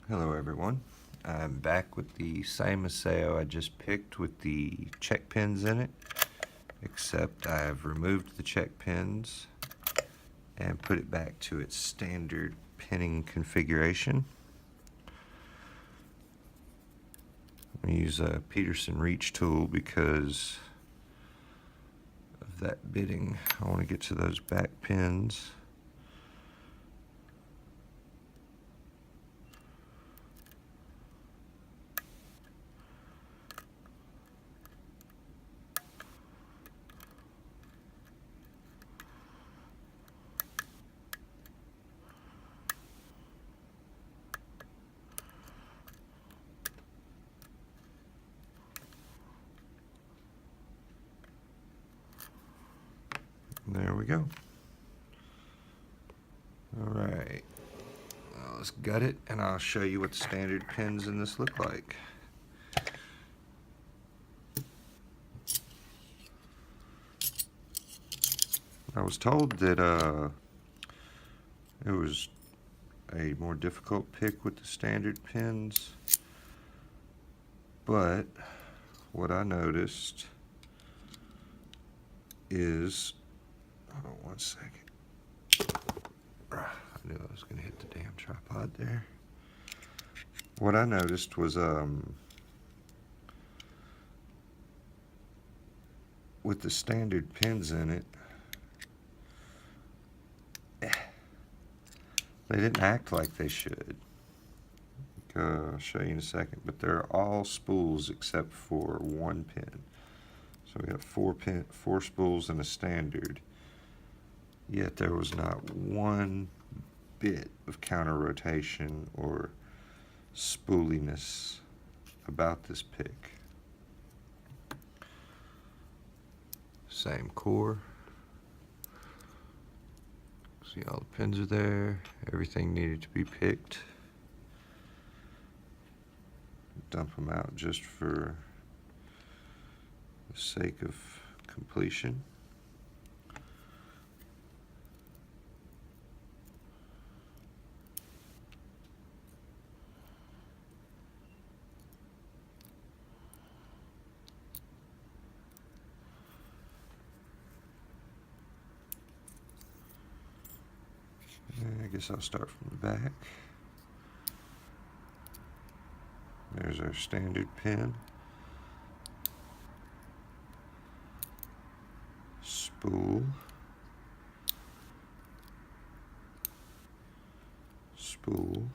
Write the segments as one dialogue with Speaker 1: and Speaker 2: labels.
Speaker 1: Hello everyone, I'm back with the same Iseo I just picked with the check pins in it, except I've removed the check pins and put it back to its standard pinning configuration. I'm going to use a Peterson reach tool because of that bitting. I want to get to those back pins. There we go. Alright, let's gut it and I'll show you what the standard pins in this look like. I was told that it was a more difficult pick with the standard pins, but what I noticed is, hold on one second. I knew I was going to hit the damn tripod there. What I noticed was with the standard pins in it, they didn't act like they should. I'll show you in a second, but they're all spools except for one pin. So we have four spools and a standard. Yet there was not one bit of counter rotation or spooliness about this pick. Same core. See, all the pins are there. Everything needed to be picked. Dump them out just for the sake of completion. I guess I'll start from the back. There's our standard pin. Spool. Spool.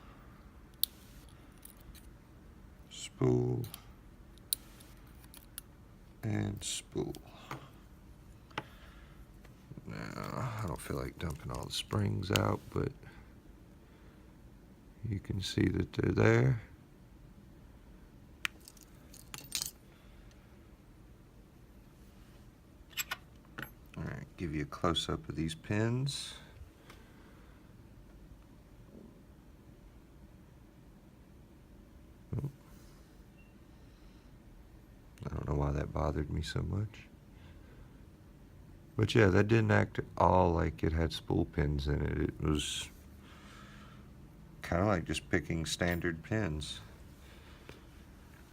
Speaker 1: Spool. And spool. Now, I don't feel like dumping all the springs out, but you can see that they're there. Alright, give you a close-up of these pins. Oh. I don't know why that bothered me so much. But yeah, that didn't act at all like it had spool pins in it. It was kind of like just picking standard pins.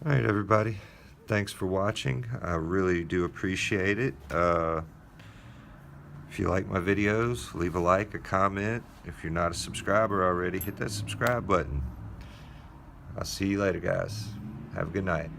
Speaker 1: Alright everybody, thanks for watching. I really do appreciate it. If you like my videos, leave a like, a comment. If you're not a subscriber already, hit that subscribe button. I'll see you later, guys. Have a good night.